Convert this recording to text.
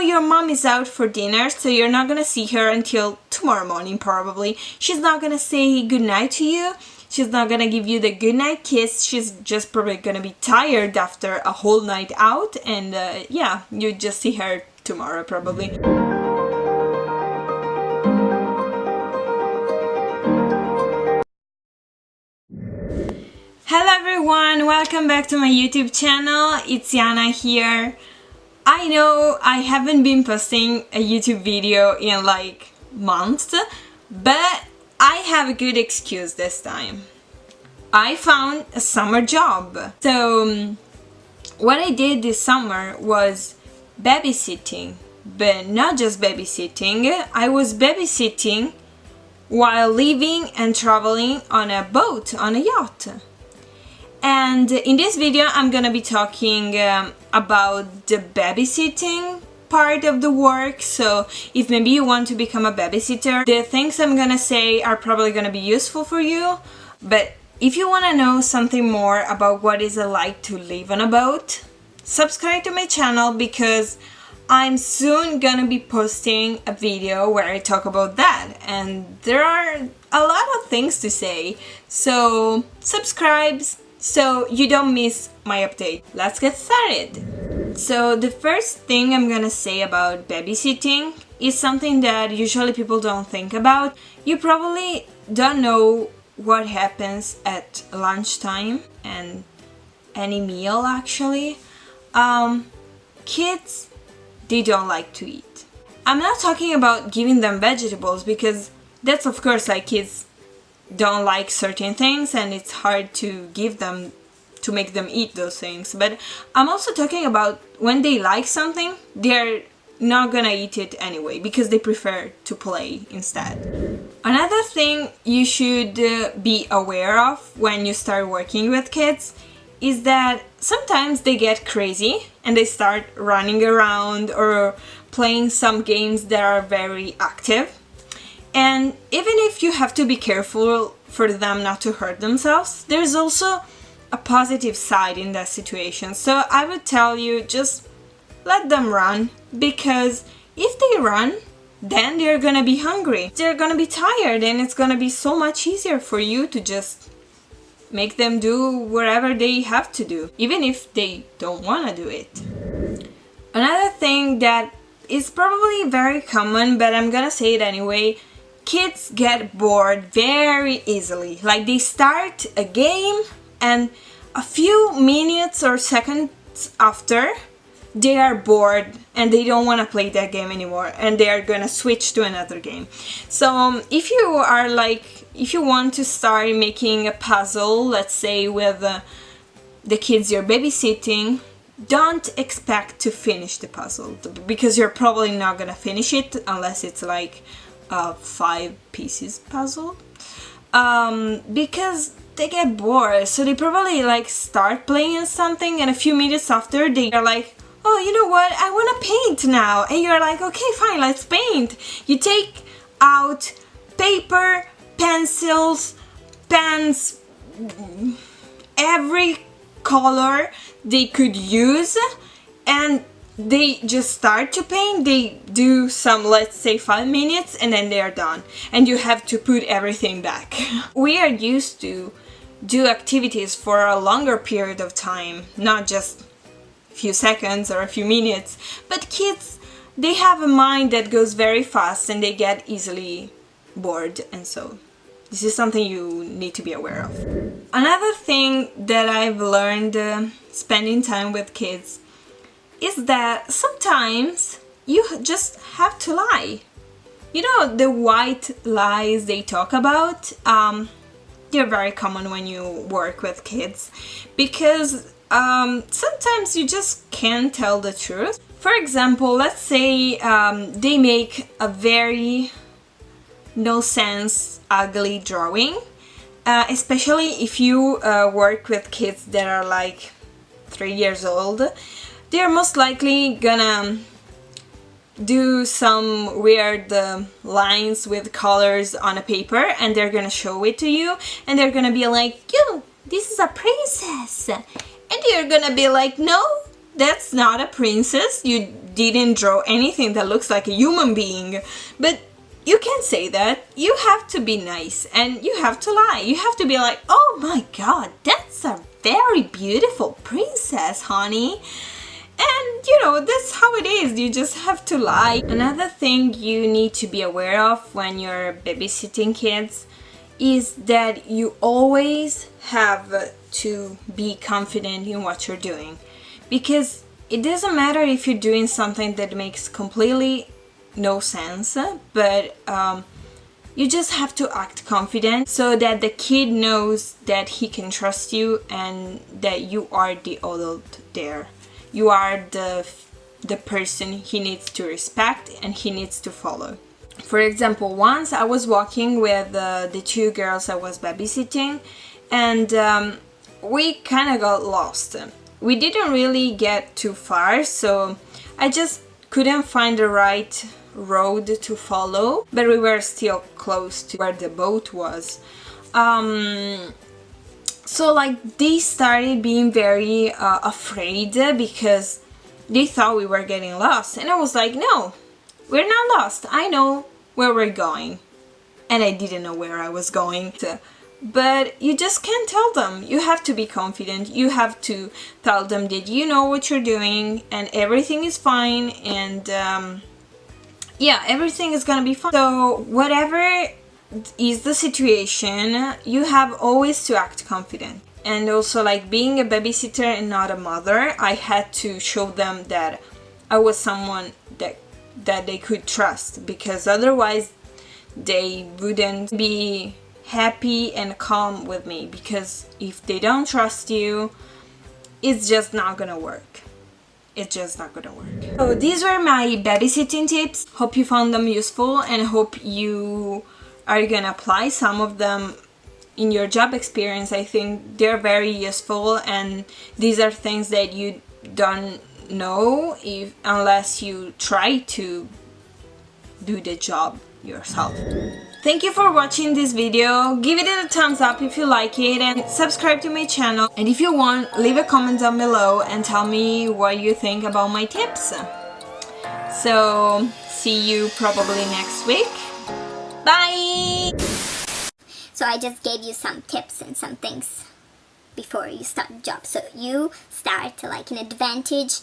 your mom is out for dinner, so you're not gonna see her until tomorrow morning probably. She's not gonna say goodnight to you. She's not gonna give you the goodnight kiss. She's just probably gonna be tired after a whole night out, and yeah, you just see her tomorrow probably. Hello everyone, welcome back to my YouTube channel. It's Yana here. I know I haven't been posting a YouTube video in like months, but I have a good excuse this time. I found a summer job. So what I did this summer was babysitting, but not just babysitting. I was babysitting while living and traveling on a boat, on a yacht. And in this video I'm gonna be talking about the babysitting part of the work. So if maybe you want to become a babysitter, the things I'm gonna say are probably gonna be useful for you. But if you want to know something more about what is it like to live on a boat, subscribe to my channel, because I'm soon gonna be posting a video where I talk about that, and there are a lot of things to say, so subscribe so you don't miss my update. Let's get started. So the first thing I'm gonna say about babysitting is something that usually people don't think about. You probably don't know what happens at lunchtime and any meal actually. Kids, they don't like to eat. I'm not talking about giving them vegetables, because that's of course like kids don't like certain things and it's hard to give them, to make them eat those things. But I'm also talking about when they like something, they're not gonna eat it anyway because they prefer to play instead. Another thing you should be aware of when you start working with kids is that sometimes they get crazy and they start running around or playing some games that are very active. And even if you have to be careful for them not to hurt themselves, there's also a positive side in that situation. So I would tell you, just let them run, because if they run, then they're gonna be hungry, they're gonna be tired, and it's gonna be so much easier for you to just make them do whatever they have to do, even if they don't want to do it. Another thing that is probably very common, but I'm gonna say it anyway, kids get bored very easily. Like they start a game and a few minutes or seconds after, they are bored and they don't want to play that game anymore, and they are gonna switch to another game. So if you are like, if you want to start making a puzzle, let's say with the kids you're babysitting, don't expect to finish the puzzle, because you're probably not gonna finish it unless it's like a 5 pieces puzzle, because they get bored. So they probably like start playing something and a few minutes after they are like, oh, you know what, I want to paint now. And you're like, okay, fine, let's paint. You take out paper, pencils, pens, every color they could use, and they just start to paint. They do some, let's say 5 minutes, and then they are done. And you have to put everything back. We are used to do activities for a longer period of time, not just few seconds or a few minutes. But kids, they have a mind that goes very fast and they get easily bored, and so this is something you need to be aware of. Another thing that I've learned spending time with kids is that sometimes you just have to lie. You know, the white lies they talk about, they're very common when you work with kids, because sometimes you just can't tell the truth. For example, let's say they make a very no sense, ugly drawing, especially if you work with kids that are like 3 years old. They're most likely gonna do some weird lines with colors on a paper, and they're gonna show it to you, and they're gonna be like, yo, this is a princess. And you're gonna be like, no, that's not a princess. You didn't draw anything that looks like a human being. But you can say that. You have to be nice and you have to lie. You have to be like, oh my god, that's a very beautiful princess, honey. And you know, that's how it is. You just have to lie. Another thing you need to be aware of when you're babysitting kids is that you always have to be confident in what you're doing. Because it doesn't matter if you're doing something that makes completely no sense, but you just have to act confident so that the kid knows that he can trust you and that you are the adult there. You are the person he needs to respect and he needs to follow. For example, once I was walking with the two girls I was babysitting, and we kind of got lost. We didn't really get too far, so I just couldn't find the right road to follow, but we were still close to where the boat was. So like they started being very afraid because they thought we were getting lost, and I was like, no, we're not lost. I know where we're going. And I didn't know where I was going to. But you just can't tell them. You have to be confident. You have to tell them that you know what you're doing and everything is fine, and yeah, everything is gonna be fine. So whatever is the situation, you have always to act confident. And also, like, being a babysitter and not a mother, I had to show them that I was someone that they could trust, because otherwise they wouldn't be happy and calm with me, because if they don't trust you, it's just not gonna work. It's just not gonna work. So these were my babysitting tips. Hope you found them useful and hope you are gonna apply some of them in your job experience. I think they're very useful, and these are things that you don't know unless you try to do the job yourself. Thank you for watching this video. Give it a thumbs up if you like it, and subscribe to my channel. And if you want, leave a comment down below and tell me what you think about my tips. So see you probably next week. Bye! So I just gave you some tips and some things before you start the job. So you start like an advantage